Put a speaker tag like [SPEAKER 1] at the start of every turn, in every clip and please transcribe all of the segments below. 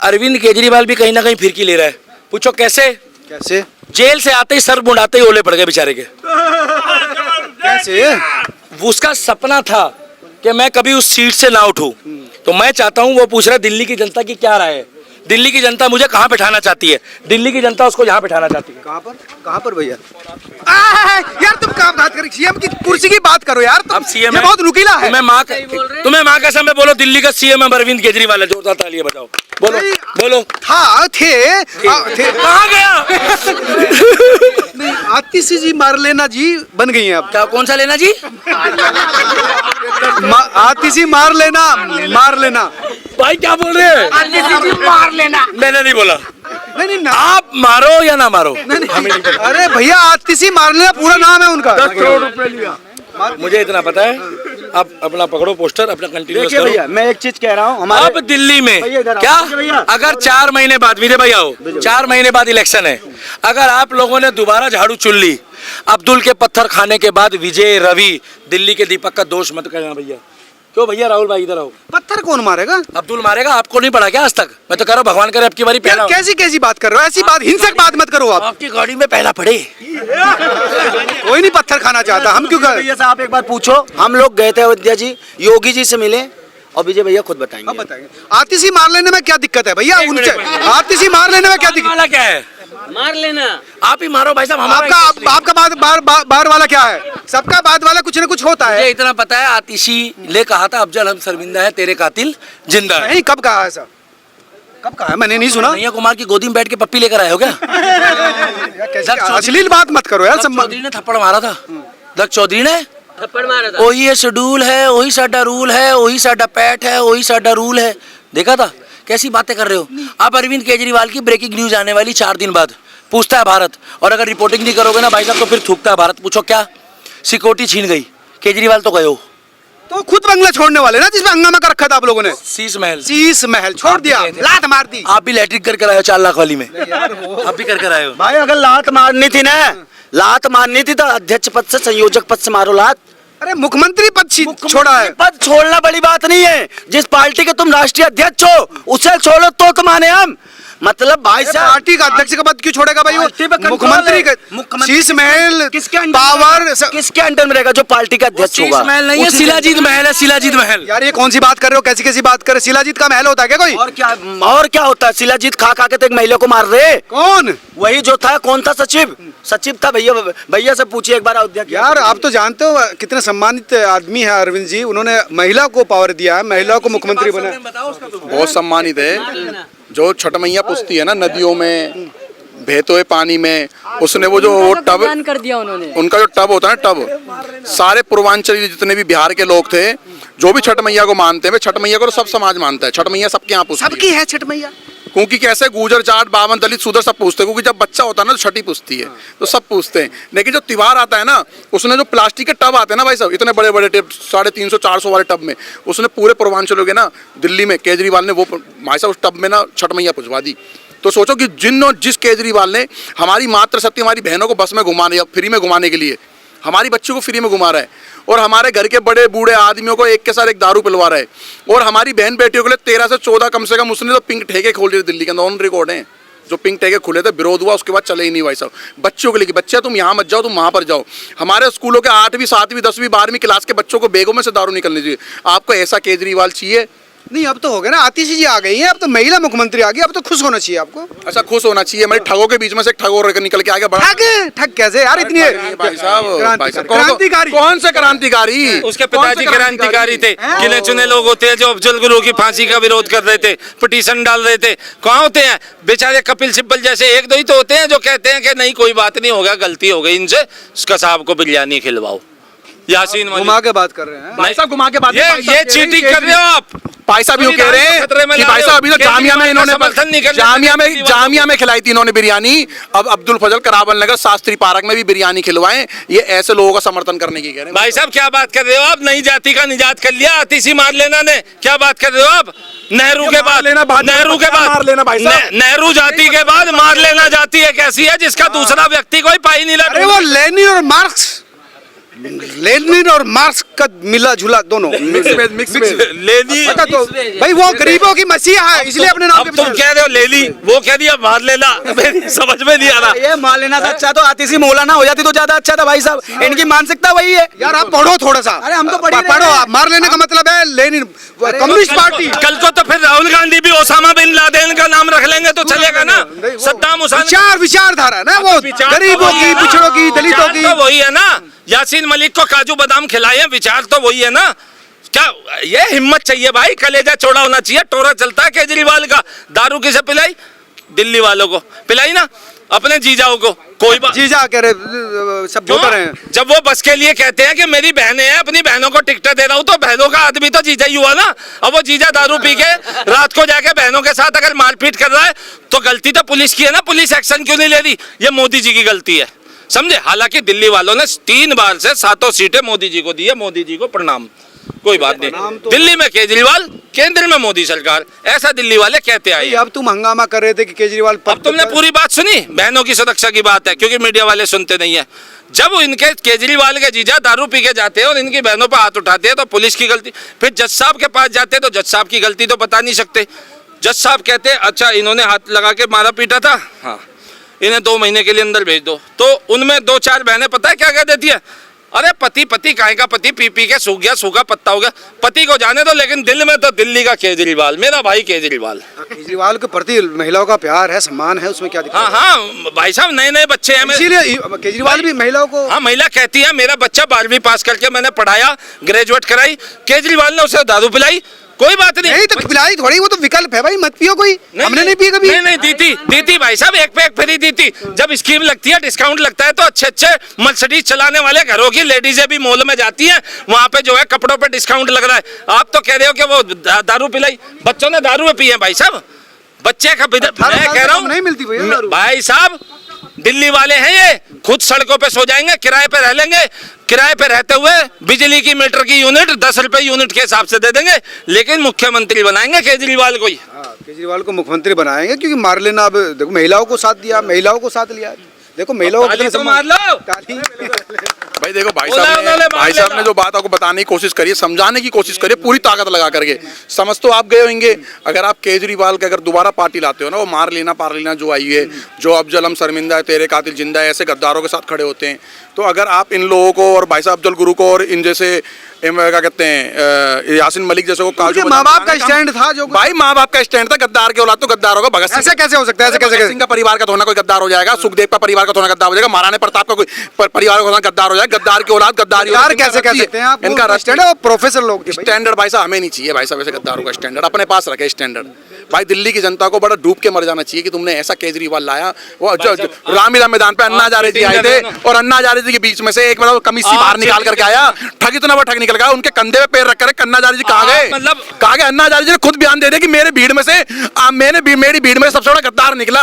[SPEAKER 1] अरविंद केजरीवाल भी कहीं ना कहीं फिरकी ले रहा है। पूछो कैसे?
[SPEAKER 2] कैसे
[SPEAKER 1] जेल से आते ही सर मुंडाते ही ओले पड़ गए बेचारे के।
[SPEAKER 2] कैसे?
[SPEAKER 1] उसका सपना था कि मैं कभी उस सीट से ना उठूं, तो मैं चाहता हूं, वो पूछ रहा है दिल्ली की जनता की क्या राय है, दिल्ली की जनता मुझे कहां बिठाना चाहती है, दिल्ली की जनता उसको यहां बिठाना चाहती है।
[SPEAKER 2] कहाँ पर भैया? यार तुम क्या बात करें, सीएम की कुर्सी की बात करो यार।
[SPEAKER 1] अब सीएम
[SPEAKER 2] ये बहुत नुकीला है।
[SPEAKER 1] तुम्हें माँ कसम में बोलो, दिल्ली का सीएम है अरविंद केजरीवाल है। जोरदार तालियां बजाओ। बोलो बोलो।
[SPEAKER 2] हाँ थे
[SPEAKER 1] कहाँ गया?
[SPEAKER 2] आतिशी जी मार लेना जी बन गई हैं अब।
[SPEAKER 1] क्या कौन सा लेना जी?
[SPEAKER 2] आतिशी मार लेना
[SPEAKER 1] भाई क्या बोल रहे हैं?
[SPEAKER 3] मार लेना।
[SPEAKER 1] मैंने नहीं बोला।
[SPEAKER 2] नहीं ना।
[SPEAKER 1] आप मारो या ना मारो,
[SPEAKER 2] अरे भैया आतिशी मार लेना पूरा नाम है उनका।
[SPEAKER 1] 10 करोड़ रुपए लिया। मुझे इतना पता है। आप अपना पकड़ो पोस्टर, अपना कंटिन्यूअस करो।
[SPEAKER 2] भैया मैं एक चीज कह रहा हूँ, हमारे
[SPEAKER 1] अब दिल्ली में क्या, अगर 4 महीने बाद, विजय भाई आओ, 4 महीने बाद इलेक्शन है, अगर आप लोगों ने दोबारा झाड़ू चुन ली, अब्दुल के पत्थर खाने के बाद विजय, रवि, दिल्ली के दीपक का दोष मत करना भैया। क्यों भैया? राहुल भाई इधर आओ।
[SPEAKER 2] पत्थर कौन मारेगा?
[SPEAKER 1] अब्दुल मारेगा। आपको नहीं पड़ा क्या आज तक? मैं तो कह रहा हूँ भगवान करे आपकी बारी पहला।
[SPEAKER 2] कैसी बात कर रहे हो? ऐसी बात, हिंसक बात मत करो आप।
[SPEAKER 1] आपकी गाड़ी में पहला पड़े।
[SPEAKER 2] कोई नहीं पत्थर खाना चाहता, हम क्यों कर?
[SPEAKER 4] भैया से आप एक बार पूछो, हम लोग गए थे अयोध्या जी, योगी जी से मिले, और विजय भैया खुद बताएंगे।
[SPEAKER 2] हम बताएंगे आतिशी मार लेने में क्या दिक्कत है भैया? उनसे आतिशी मार लेने में क्या दिक्कत?
[SPEAKER 1] क्या है?
[SPEAKER 3] मार लेना।
[SPEAKER 1] आप ही मारो भाई साहब।
[SPEAKER 2] आपका बार वाला क्या है? सबका बाद वाला कुछ न कुछ होता है।
[SPEAKER 1] मुझे इतना पता है, आतिशी ले कहा था अफजल हम शर्मिंदा है, तेरे कातिल जिंदा है।
[SPEAKER 2] नहीं, कब कहा है ऐसा? कब कहा है? मैंने नहीं सुना।
[SPEAKER 1] कन्हैया कुमार की गोदी में बैठ के पप्पी लेकर आए हो क्या?
[SPEAKER 2] अश्लील बात मत करो यार।
[SPEAKER 1] चौधरी ने थप्पड़ मारा था। दक्ष चौधरी ने
[SPEAKER 3] थप्पड़ मारा था।
[SPEAKER 1] वही शेड्यूल है, वही साडा रूल है, वही साडा पैट है, वही साडा रूल है। देखा था? कैसी बातें कर रहे हो आप? अरविंद केजरीवाल की ब्रेकिंग न्यूज आने वाली 4 दिन बाद। पूछता है भारत, और अगर रिपोर्टिंग नहीं करोगे ना भाई साहब तो फिर थूकता है भारत। पूछो क्या? सिक्योरिटी छीन गई, केजरीवाल तो गए हो।
[SPEAKER 2] तो खुद बंगला छोड़ने वाले ना, जिसमें हंगामा कर रखा था आप लोगों ने।
[SPEAKER 1] शीश महल
[SPEAKER 2] छोड़ दिया, लात मार दी।
[SPEAKER 1] आप भी लैट्रिक कर कर आए हो 4 लाख वाली में। आप भी कर कर आए हो
[SPEAKER 4] भाई अगर लात मारनी थी ना, लात मारनी थी तो अध्यक्ष पद से संयोजक पद से मारो लात।
[SPEAKER 2] अरे मुख्यमंत्री पद छोड़ा है।
[SPEAKER 4] पद छोड़ना बड़ी बात नहीं है। जिस पार्टी के तुम राष्ट्रीय अध्यक्ष हो उसे छोड़ो तो माने हम। मतलब भाई साहब,
[SPEAKER 2] पार्टी का अध्यक्ष का पद क्यों छोड़ेगा भाई? वो मुख्यमंत्री का शीश महल,
[SPEAKER 4] किसके
[SPEAKER 2] पावर
[SPEAKER 4] किसके अंडर में रहेगा? जो पार्टी का अध्यक्ष होगा।
[SPEAKER 1] शीश महल नहीं है, शिलाजीत महल है। शिलाजीत महल।
[SPEAKER 2] यार ये कौन सी बात कर रहे हो? कैसी बात कर रहे हो? शिलाजीत का महल होता है क्या कोई?
[SPEAKER 4] और क्या होता है? शिलाजीत खा के तो एक महिला को मार रहे।
[SPEAKER 2] कौन?
[SPEAKER 4] वही जो था, कौन था? सचिव था। भैया से पूछिए एक बार अयोध्या।
[SPEAKER 2] यार आप तो जानते हो कितने सम्मानित आदमी है अरविंद जी। उन्होंने महिला को पावर दिया है, महिला को मुख्यमंत्री बनाया।
[SPEAKER 5] बहुत सम्मानित है। जो छठ मैया पुछती है ना नदियों में, बहते हुए पानी में, उसने वो जो टब
[SPEAKER 3] कर दिया उन्होंने।
[SPEAKER 5] उनका जो टब होता है ना, टब, सारे पूर्वांचली जितने भी बिहार के लोग थे जो भी छठ मैया को मानते हैं, छठ मैया को तो सब समाज मानता है। छठ मैया सबके यहाँ पूछती है।
[SPEAKER 2] सबकी है छठ मैया,
[SPEAKER 5] क्योंकि कैसे गुजर जाट बावन दलित शूद्र सब पूछते हैं। क्योंकि जब बच्चा होता है ना तो छठी पूछती है, तो सब पूछते हैं। लेकिन जब त्योहार आता है ना, उसने जो प्लास्टिक के टब आते हैं ना भाई साहब, इतने बड़े बड़े टब, 350-400 वाले टब में, उसने पूरे पूर्वांचल के ना, दिल्ली में केजरीवाल ने वो भाई साहब उस टब में ना छठ मैया पुछवा दी। तो सोचो कि जिस केजरीवाल ने हमारी मातृशक्ति, हमारी बहनों को बस में घुमाने, फ्री में घुमाने के लिए, हमारी बच्चों को फ्री में घुमा रहा है, और हमारे घर के बड़े बूढ़े आदमियों को एक के साथ एक दारू पिलवा रहा है, और हमारी बहन बेटियों के लिए 13 से 14 कम से कम उसने तो पिंक ठेके खोल दिए दिल्ली के अंदर। ऑन रिकॉर्ड है जो पिंक ठेके खुले थे, विरोध हुआ, उसके बाद चले ही नहीं भाई साहब। बच्चों के लिए, बच्चे तुम यहाँ मत जाओ, तुम वहाँ पर जाओ। हमारे स्कूलों के 8वीं 7वीं 10वीं 12वीं क्लास के बच्चों को बैगों में से दारू निकलनी चाहिए। आपको ऐसा केजरीवाल चाहिए?
[SPEAKER 2] नहीं अब तो हो गया ना, आतिशी जी आ गई है, अब तो महिला मुख्यमंत्री आ गई, अब तो खुश होना चाहिए आपको।
[SPEAKER 5] अच्छा खुश होना चाहिए। हमारे ठगों के बीच में से एक ठग और निकल के आ गया। बड़ा
[SPEAKER 2] ठग कैसे यार? इतनी
[SPEAKER 5] भाई साहब
[SPEAKER 2] क्रांतिकारी।
[SPEAKER 5] कौन से क्रांतिकारी?
[SPEAKER 1] उसके पिताजी क्रांतिकारी थे। गिने चुने लोग होते हैं जो अफजल गुरु की फांसी का विरोध कर रहे थे, पिटीशन डाल रहे थे। कहाँ होते हैं बेचारे? कपिल सिब्बल जैसे 1-2 ही तो होते हैं जो कहते हैं कि नहीं कोई बात नहीं होगा, गलती हो गई इनसे, उसका साहब को बिरयानी खिलवाओ। यासीन
[SPEAKER 2] घुमा के बात कर रहे हैं
[SPEAKER 5] भाई साहब, घुमा के बात।
[SPEAKER 1] ये चीटिंग कर रहे हो आप।
[SPEAKER 5] भाई साहब यूं कह रहे हैं कि भाई साहब अभी तो जामिया में इन्होंने जामिया में खिलाई थी इन्होंने बिरयानी। अब अब्दुल फजल करावल नगर शास्त्री पार्क में भी बिरयानी खिलवाएं। ये ऐसे लोगों का समर्थन करने की कह रहे हैं।
[SPEAKER 1] भाई साहब क्या बात कर रहे हो आप? नई जाति का निजात कर लिया आतिशी मार लेना ने। क्या बात कर रहे हो आप? नेहरू के बाद, नेहरू के बाद, नेहरू जाति के बाद मार लेना जाति एक ऐसी है जिसका दूसरा व्यक्ति कोई पाई नहीं लग रहा।
[SPEAKER 2] वो लेनिन और मार्क्स लेनिन और मार्क्स का मिला जुला दोनों
[SPEAKER 5] मिक्स
[SPEAKER 6] लेनी
[SPEAKER 2] पता तो भाई वो गरीबों की मसीहा है इसलिए अपने नाम
[SPEAKER 6] अब तुम कह रहे हो ले ली, वो कह दिया मार लेना। मेरी समझ में नहीं आ रहा।
[SPEAKER 4] ये मान लेना था अच्छा, तो आतिशी मौलाना हो जाती तो ज्यादा अच्छा था भाई साहब। इनकी मानसिकता वही है।
[SPEAKER 2] यार आप पढ़ो थोड़ा सा।
[SPEAKER 4] अरे हम तो पढ़ ही रहे
[SPEAKER 2] पढ़ो
[SPEAKER 4] हैं।
[SPEAKER 2] आप। मार लेने का मतलब है लेनिन कम्युनिस्ट पार्टी।
[SPEAKER 6] कल को तो फिर राहुल गांधी भी ओसामा बिन लादेन का नाम रख लेंगे तो चलेगा ना। सद्दाम हुसैन
[SPEAKER 2] विचारधारा ना वो
[SPEAKER 6] विचार तो
[SPEAKER 2] गरीबों
[SPEAKER 6] वही
[SPEAKER 2] की
[SPEAKER 6] है ना।
[SPEAKER 2] पिछड़ों की दलितों
[SPEAKER 6] विचार
[SPEAKER 2] की।
[SPEAKER 6] तो वही है ना। यासीन मलिक को काजू बादाम खिलाए, विचार तो वही है ना। क्या ये हिम्मत चाहिए भाई, कलेजा चौड़ा होना चाहिए। टोरा चलता है केजरीवाल का। दारू किसे पिलाई? दिल्ली वालों को पिलाई ना, अपने जीजाओं को। कोई बात
[SPEAKER 2] जीजा कह रहे सब वोटर हैं।
[SPEAKER 6] जब वो बस के लिए कहते हैं कि मेरी बहनें हैं, अपनी बहनों को टिकट दे रहा हूँ, तो बहनों का आदमी तो जीजा ही हुआ ना। अब वो जीजा दारू पी के रात को जाके बहनों के साथ अगर मारपीट कर रहा है तो गलती तो पुलिस की है ना। पुलिस एक्शन क्यों नहीं ले रही? ये मोदी जी की गलती है, समझे। हालांकि दिल्ली वालों ने 3 बार से 7 सीटें मोदी जी को दी है। मोदी जी को प्रणाम, कोई बात नहीं। दिल्ली में केजरीवाल, केंद्र में मोदी सरकार, ऐसा दिल्ली वाले कहते आए।
[SPEAKER 2] अब तुम हंगामा कर रहे थे कि केजरीवाल
[SPEAKER 6] अब तुमने पूरी बात सुनी? बहनों की सुरक्षा की बात है, क्योंकि मीडिया वाले सुनते नहीं है। जब इनके केजरीवाल के जीजा दारू पी के जाते हैं और इनकी बहनों पर हाथ उठाते हैं तो पुलिस की गलती। फिर जज साहब के पास जाते हैं तो जज साहब की गलती तो बता नहीं सकते। जज साहब कहते हैं अच्छा इन्होंने हाथ लगा के मारा पीटा था, हाँ, इन्हें 2 महीने के लिए अंदर भेज दो। तो उनमें 2-4 बहनें पता है क्या कह देती है? अरे पति काहे का पति, पी पी के सूख गया, सूखा पत्ता हो गया। पति को जाने दो, लेकिन दिल में तो दिल्ली का केजरीवाल, मेरा भाई केजरीवाल।
[SPEAKER 2] केजरीवाल के प्रति महिलाओं का प्यार है, सम्मान है, उसमें क्या दिक्कत
[SPEAKER 6] हाँ हाँ भाई साहब, नए बच्चे हैं मेरे।
[SPEAKER 2] इसीलिए केजरीवाल भी महिलाओं को।
[SPEAKER 6] हाँ, महिला कहती है मेरा बच्चा 12वीं पास करके मैंने पढ़ाया, ग्रेजुएट कराई, केजरीवाल ने उसे दारू पिलाई, कोई बात नहीं।
[SPEAKER 2] नहीं तो पिलाई थोड़ी, वो तो विकल्प है भाई, मत पियो कोई। हमने नहीं पिया कभी।
[SPEAKER 6] नहीं दी थी भाई साहब, एक पे एक फ्री दी थी। जब स्कीम लगती है, डिस्काउंट लगता है, तो अच्छे मर्सिडीज चलाने वाले घरों की लेडीजें भी मॉल में जाती हैं, वहां पे जो है कपड़ों पे डिस्काउंट लग रहा है। आप तो कह रहे हो कि वो दारू पिलाई, बच्चों ने दारू पी है भाई साहब। बच्चे का मैं कह रहा हूँ
[SPEAKER 2] नहीं मिलती भैया
[SPEAKER 6] भाई साहब, दिल्ली वाले हैं ये, खुद सड़कों पे सो जाएंगे, किराए पे रह लेंगे, किराए पे रहते हुए बिजली की मीटर की यूनिट 10 रुपए यूनिट के हिसाब से दे देंगे, लेकिन मुख्यमंत्री बनाएंगे केजरीवाल को ही।
[SPEAKER 2] केजरीवाल को मुख्यमंत्री बनाएंगे, क्योंकि मार लेना। अब देखो महिलाओं को साथ दिया, महिलाओं को साथ लिया। देखो महिलाओं
[SPEAKER 6] ताली तो मार लो।
[SPEAKER 5] भाई देखो भाई साहब ने जो बात आपको बताने की कोशिश करी है, समझाने की कोशिश करी है पूरी ताकत लगा करके। समझ तो आप गए होंगे। अगर आप केजरीवाल के अगर दोबारा पार्टी लाते हो ना, वो मार लेना जो आई है, जो अफजल हम शर्मिंदा है, तेरे कातिल जिंदा है, ऐसे गद्दारों के साथ खड़े होते हैं। तो अगर आप इन लोगों को और भाई साहब अफजल गुरु को और इन जैसे क्या कहते हैं यासीन मलिक जैसे को
[SPEAKER 2] माँ बाप का स्टैंड था, जो
[SPEAKER 5] भाई माँ बाप का स्टैंड था। गद्दार के औलाद तो गद्दार होगा। भगत
[SPEAKER 2] ऐसे कैसे हो सकता है? ऐसे कैसे?
[SPEAKER 5] सिंह का परिवार का थोड़ा कोई गद्दार हो जाएगा, सुखदेव का परिवार का थोड़ा गद्दार हो जाएगा, महाराणा प्रताप का कोई परिवार का गद्दार हो जाएगा। गद्दार की औलाद गद्दारी
[SPEAKER 2] कैसे कह सकते हैं आप?
[SPEAKER 5] इनका
[SPEAKER 2] स्टैंड है, प्रोफेसर लोग।
[SPEAKER 5] स्टैंडर्ड भाई साहब हमें नहीं चाहिए भाई साहब, ऐसे गद्दारों का स्टैंडर्ड अपने पास रखे स्टैंडर्ड। भाई दिल्ली की जनता को बड़ा डूब के मर जाना चाहिए कि तुमने ऐसा केजरीवाल लाया। वो रामलीला मैदान पे अन्ना हजारे जी आए थे और अन्ना हजारे जी के बीच में से एक बार कमीज सी बाहर निकाल करके आया। ठगी तो ना वो ठग निकल गया, उनके कंधे पे पैर रख कर अन्ना हजारे जी कहाँ गए?
[SPEAKER 6] मतलब
[SPEAKER 5] कहाँ गए? अन्ना हजारे जी ने खुद बयान दे दिया कि मेरे भीड़ में से मेरी भीड़ में सबसे बड़ा गद्दार निकला।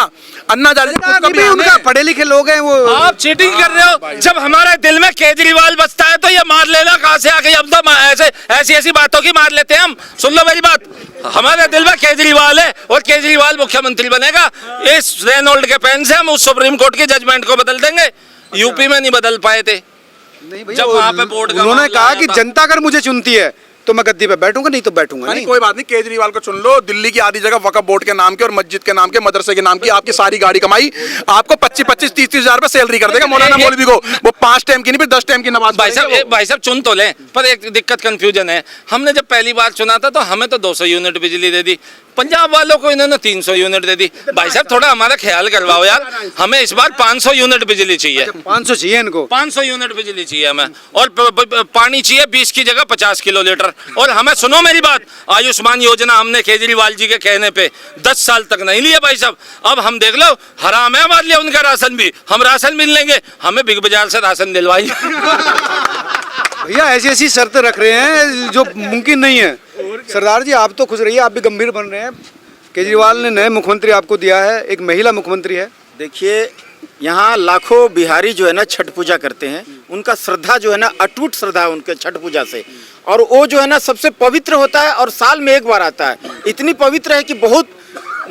[SPEAKER 5] अन्ना हजारे जी खुद का बयान
[SPEAKER 2] उनका
[SPEAKER 5] है।
[SPEAKER 2] पढ़े लिखे लोग हैं वो।
[SPEAKER 6] आप चीटिंग कर रहे हो। जब हमारे दिल में केजरीवाल बसता है तो ये मार लेना कहाँ से आ गई? अब तो ऐसी बातों की मार लेते हैं हम। सुन लो मेरी बात, हमारे दिल में केजरीवाल है और केजरीवाल मुख्यमंत्री बनेगा। इस रेनोल्ड के पेन से हम उस सुप्रीम कोर्ट की जजमेंट को बदल देंगे। यूपी में नहीं बदल पाए थे।
[SPEAKER 2] नहीं भैया,
[SPEAKER 6] जब वहाँ पे बोर्ड का
[SPEAKER 2] उन्होंने
[SPEAKER 6] मामला
[SPEAKER 2] कहा
[SPEAKER 6] आया
[SPEAKER 2] कि
[SPEAKER 6] था।
[SPEAKER 2] जनता अगर मुझे चुनती है तो मैं गद्दी पे बैठूंगा, नहीं तो बैठूंगा नहीं।
[SPEAKER 5] कोई बात नहीं, केजरीवाल को चुन लो। दिल्ली की आधी जगह वक्फ बोर्ड के नाम के और मस्जिद के नाम के, मदरसे के नाम की आपकी सारी गाड़ी कमाई आपको 25-25, 30-30 हजार रुपए सैलरी कर देगा मौलाना मौलवी को। वो 5 टाइम की नहीं, फिर 10 टाइम की नमाज।
[SPEAKER 6] भाई साहब चुन तो लें, पर एक दिक्कत कंफ्यूजन है। हमने जब पहली बार चुना था तो हमें तो 200 यूनिट बिजली दे दी, पंजाब वालों को इन्होंने 300 यूनिट दे दी। भाई साहब थोड़ा हमारा ख्याल करवाओ यार, हमें इस बार 500 यूनिट बिजली चाहिए।
[SPEAKER 2] 500 चाहिए इनको,
[SPEAKER 6] 500 यूनिट बिजली चाहिए हमें, और पानी चाहिए 20 की जगह 50 किलो लीटर। और हमें सुनो मेरी बात, आयुष्मान योजना हमने केजरीवाल जी के कहने पे 10 साल तक नहीं लिया भाई साहब। अब हम देख लो, हराम है हमारे लिए उनका राशन भी, हम राशन मिल लेंगे, हमें बिग बाजार से राशन दिलवाई।
[SPEAKER 2] भैया ऐसी शर्तें रख रहे हैं जो मुमकिन नहीं है। सरदार जी आप तो खुश रहिए, आप भी गंभीर बन रहे हैं। केजरीवाल ने नए मुख्यमंत्री आपको दिया है, एक महिला मुख्यमंत्री है।
[SPEAKER 4] देखिए यहाँ लाखों बिहारी जो है ना छठ पूजा करते हैं, उनका श्रद्धा जो है ना अटूट श्रद्धा है उनके छठ पूजा से, और वो जो है ना सबसे पवित्र होता है और साल में एक बार आता है। इतनी पवित्र है कि बहुत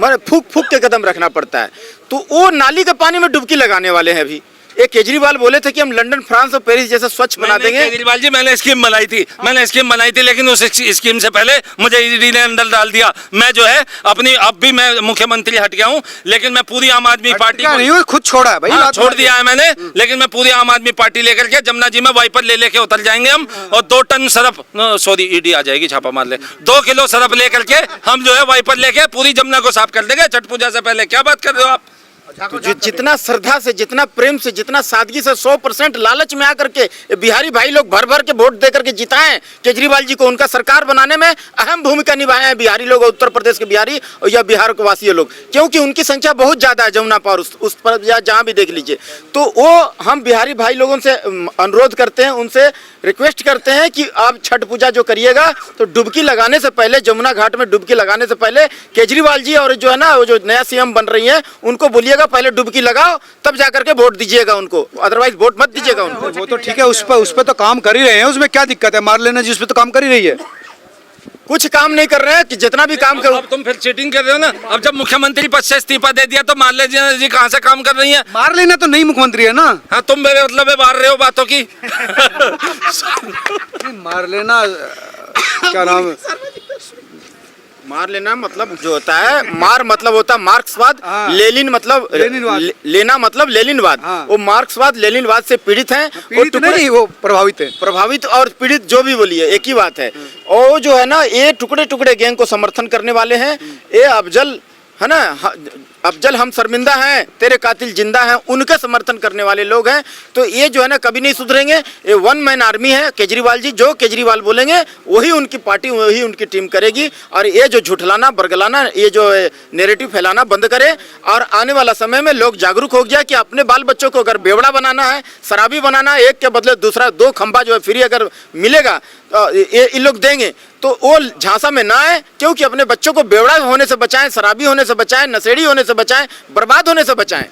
[SPEAKER 4] माने फूक फूक के कदम रखना पड़ता है। तो वो नाली के पानी में डुबकी लगाने वाले हैं अभी। ये केजरीवाल बोले थे कि हम लंदन, फ्रांस और पेरिस जैसे स्वच्छ बना
[SPEAKER 6] नहीं,
[SPEAKER 4] देंगे।
[SPEAKER 6] केजरीवाल जी मैंने स्कीम बनाई थी लेकिन उस स्कीम से पहले मुझे ईडी ने अंदर डाल दिया। मैं जो है अपनी, अब भी मैं मुख्यमंत्री हट गया हूँ, लेकिन मैं पूरी आम आदमी पार्टी
[SPEAKER 2] क्या नहीं, वो खुद छोड़ा है भाई,
[SPEAKER 6] हाँ,
[SPEAKER 2] बात
[SPEAKER 6] छोड़
[SPEAKER 2] बात
[SPEAKER 6] दिया है मैंने, लेकिन मैं पूरी आम आदमी पार्टी लेकर के जमुना जी में वाइपर ले लेके उतर जाएंगे हम, और 2 टन सरफ, सॉरी ईडी आ जाएगी, छापा मार ले, 2 किलो सरफ लेकर के हम जो है वाइपर लेके पूरी जमुना को साफ कर देंगे छठ पूजा से पहले। क्या बात कर रहे हो आप?
[SPEAKER 4] तो जो जितना श्रद्धा से, जितना प्रेम से, जितना सादगी से, 100% लालच में आकर के ये बिहारी भाई लोग भर भर के वोट दे करके जिताएं केजरीवाल जी को, उनका सरकार बनाने में अहम भूमिका निभाए हैं बिहारी लोग, उत्तर प्रदेश के बिहारी और या बिहार के वासी लोग, क्योंकि उनकी संख्या बहुत ज़्यादा है जमुना पर, उस पर या जहाँ भी देख लीजिए। तो वो हम बिहारी भाई लोगों से अनुरोध करते हैं, उनसे रिक्वेस्ट करते हैं कि आप छठ पूजा जो करिएगा तो डुबकी लगाने से पहले, जमुना घाट में डुबकी लगाने से पहले केजरीवाल जी और जो है ना वो जो नया सीएम बन रही है उनको बोलिएगा पहले डुबकी लगाओ, तब जाकर के वोट दीजिएगा उनको, अदरवाइज वोट मत दीजिएगा उनको।
[SPEAKER 2] वो तो ठीक है, उस पर तो काम कर ही रहे हैं, उसमें क्या दिक्कत है, मार लेना जी, उस पर तो काम कर ही रही है।
[SPEAKER 4] कुछ काम नहीं कर रहे हैं कि जितना भी काम करो।
[SPEAKER 6] अब तुम फिर चीटिंग कर रहे हो ना। अब जब मुख्यमंत्री पद से इस्तीफा दे दिया तो माल्यार्जुन जी कहाँ से काम कर रही हैं?
[SPEAKER 2] मार लेना तो नई मुख्यमंत्री है ना।
[SPEAKER 6] हाँ, तुम मेरे मतलब है मार रहे हो बातों की।
[SPEAKER 2] मार लेना क्या नाम है?
[SPEAKER 4] मार लेना मतलब जो होता है, मार मतलब होता है मार्क्सवाद,
[SPEAKER 2] हाँ।
[SPEAKER 4] लेनिन मतलब
[SPEAKER 2] लेनिनवाद।
[SPEAKER 4] लेना मतलब लेनिनवाद।
[SPEAKER 2] हाँ।
[SPEAKER 4] वो मार्क्सवाद लेनिनवाद से पीड़ित हैं,
[SPEAKER 2] पीड़ित नहीं, वो प्रभावित है।
[SPEAKER 4] प्रभावित और पीड़ित जो भी बोलिए एक ही बात है। और जो है ना ये टुकड़े टुकड़े गैंग को समर्थन करने वाले हैं, ये अफजल है ना, अफजल हम शर्मिंदा हैं, तेरे कातिल जिंदा हैं, उनका समर्थन करने वाले लोग हैं। तो ये जो है ना कभी नहीं सुधरेंगे। ये 1 मैन आर्मी है केजरीवाल जी, जो केजरीवाल बोलेंगे वही उनकी पार्टी, वही उनकी टीम करेगी। और ये जो झुठलाना बरगलाना, ये जो नैरेटिव फैलाना बंद करे, और आने वाला समय में लोग जागरूक हो गया कि अपने बाल बच्चों को अगर बेवड़ा बनाना है, शराबी बनाना है, एक के बदले दूसरा 2 खंबा जो है फ्री अगर मिलेगा ये इन लोग देंगे, तो वो झांसा में ना आए, क्योंकि अपने बच्चों को बेवड़ा होने से बचाएं, शराबी होने से बचाएं, नशेड़ी होने से बचाएं, बर्बाद होने से बचाएं।